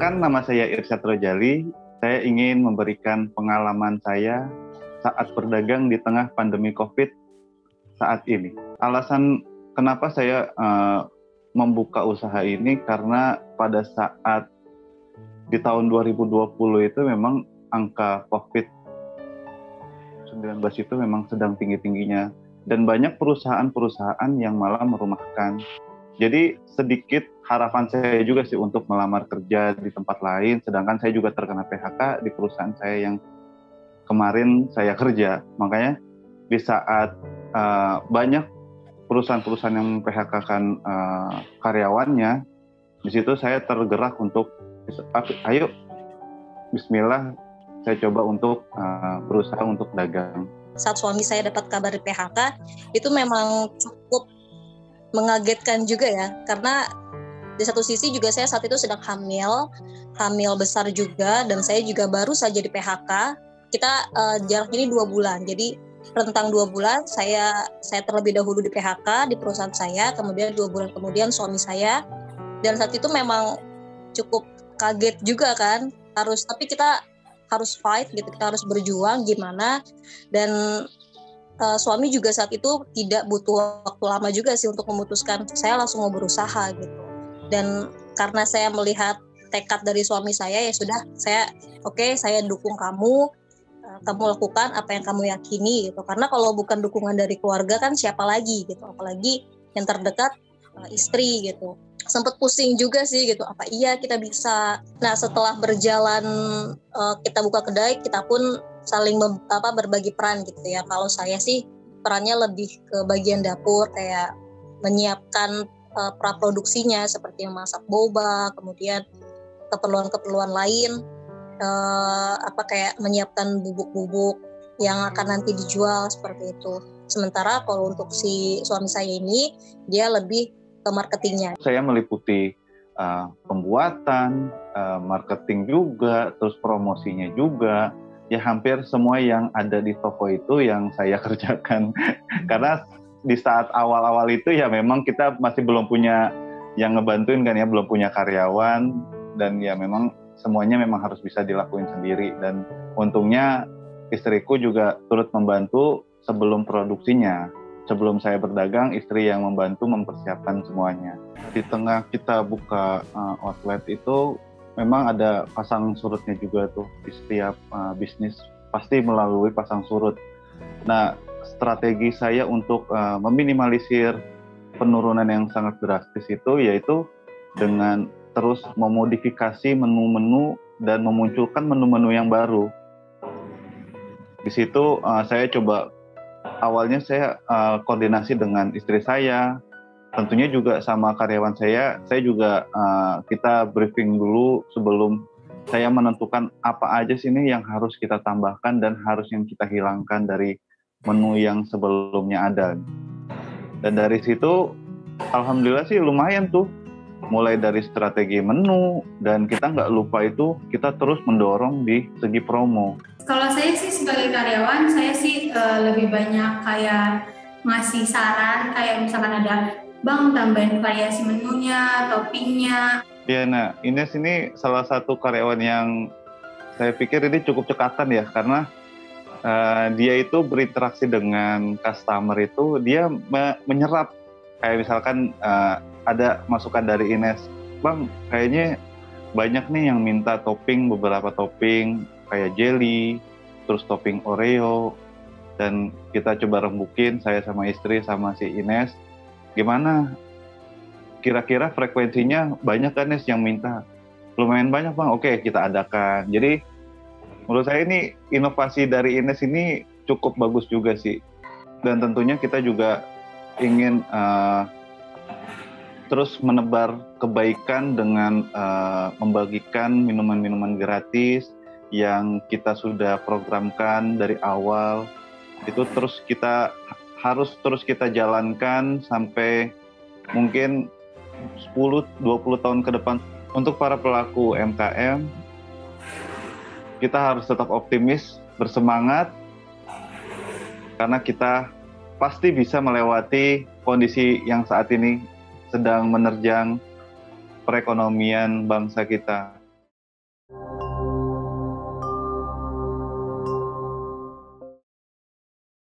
Perkenalkan, nama saya Irsyad Rojali. Saya ingin memberikan pengalaman saya saat berdagang di tengah pandemi COVID saat ini. Alasan kenapa saya membuka usaha ini karena pada saat di tahun 2020 itu memang angka COVID-19 itu memang sedang tinggi-tingginya dan banyak perusahaan-perusahaan yang malah merumahkan. Jadi sedikit harapan saya juga sih untuk melamar kerja di tempat lain, sedangkan saya juga terkena PHK di perusahaan saya yang kemarin saya kerja. Makanya di saat banyak perusahaan-perusahaan yang PHK-kan karyawannya, di situ saya tergerak untuk, ayo bismillah, saya coba untuk berusaha untuk dagang. Saat suami saya dapat kabar di PHK, itu memang cukup mengagetkan juga ya, karena di satu sisi juga saya saat itu sedang hamil besar juga, dan saya juga baru saja di PHK. Kita jarak ini 2 bulan, jadi rentang 2 bulan saya terlebih dahulu di PHK di perusahaan saya, kemudian 2 bulan kemudian suami saya, dan saat itu memang cukup kaget juga kan, tapi kita harus fight gitu, kita harus berjuang gimana, dan suami juga saat itu tidak butuh waktu lama juga sih untuk memutuskan, saya langsung mau berusaha gitu. Dan karena saya melihat tekad dari suami saya, ya sudah, saya dukung kamu lakukan apa yang kamu yakini gitu. Karena kalau bukan dukungan dari keluarga kan siapa lagi gitu, apalagi yang terdekat istri gitu. Sempat pusing juga sih gitu, apa iya kita bisa. Nah setelah berjalan kita buka kedai, kita pun saling berbagi peran gitu ya. Kalau saya sih perannya lebih ke bagian dapur, kayak menyiapkan praproduksinya seperti memasak boba, kemudian keperluan-keperluan lain, kayak menyiapkan bubuk-bubuk yang akan nanti dijual seperti itu. Sementara kalau untuk si suami saya ini, dia lebih ke marketingnya. Saya meliputi pembuatan, marketing juga, terus promosinya juga. Ya hampir semua yang ada di toko itu yang saya kerjakan. Karena di saat awal-awal itu ya memang kita masih belum punya yang ngebantuin kan ya, belum punya karyawan, dan ya memang semuanya memang harus bisa dilakuin sendiri. Dan untungnya istriku juga turut membantu sebelum produksinya. Sebelum saya berdagang, istri yang membantu mempersiapkan semuanya. Di tengah kita buka outlet itu memang ada pasang surutnya juga tuh. Di setiap bisnis pasti melalui pasang surut. Nah, strategi saya untuk meminimalisir penurunan yang sangat drastis itu yaitu dengan terus memodifikasi menu-menu dan memunculkan menu-menu yang baru. Di situ saya coba, awalnya saya koordinasi dengan istri saya, tentunya juga sama karyawan saya juga kita briefing dulu sebelum saya menentukan apa aja sih nih yang harus kita tambahkan dan harus yang kita hilangkan dari menu yang sebelumnya ada. Dan dari situ alhamdulillah sih lumayan tuh, mulai dari strategi menu, dan kita nggak lupa itu kita terus mendorong di segi promo. Kalau saya sih sebagai karyawan, saya sih lebih banyak kayak ngasih saran, kayak misalkan ada, Bang tambahin variasi menunya, toppingnya. Ya, nah Ines ini salah satu karyawan yang saya pikir ini cukup cekatan ya, karena dia itu berinteraksi dengan customer itu, dia menyerap. Kayak misalkan ada masukan dari Ines, Bang kayaknya banyak nih yang minta topping, beberapa topping kayak jelly, terus topping Oreo, dan kita coba rembukin, saya sama istri sama si Ines, gimana kira-kira frekuensinya banyak kan Ines yang minta? Lumayan banyak Bang, oke kita adakan. Jadi menurut saya ini inovasi dari Ines ini cukup bagus juga sih, dan tentunya kita juga ingin terus menebar kebaikan dengan membagikan minuman-minuman gratis yang kita sudah programkan dari awal. Itu harus terus kita jalankan sampai mungkin 10-20 tahun ke depan. Untuk para pelaku UMKM, kita harus tetap optimis, bersemangat, karena kita pasti bisa melewati kondisi yang saat ini sedang menerjang perekonomian bangsa kita.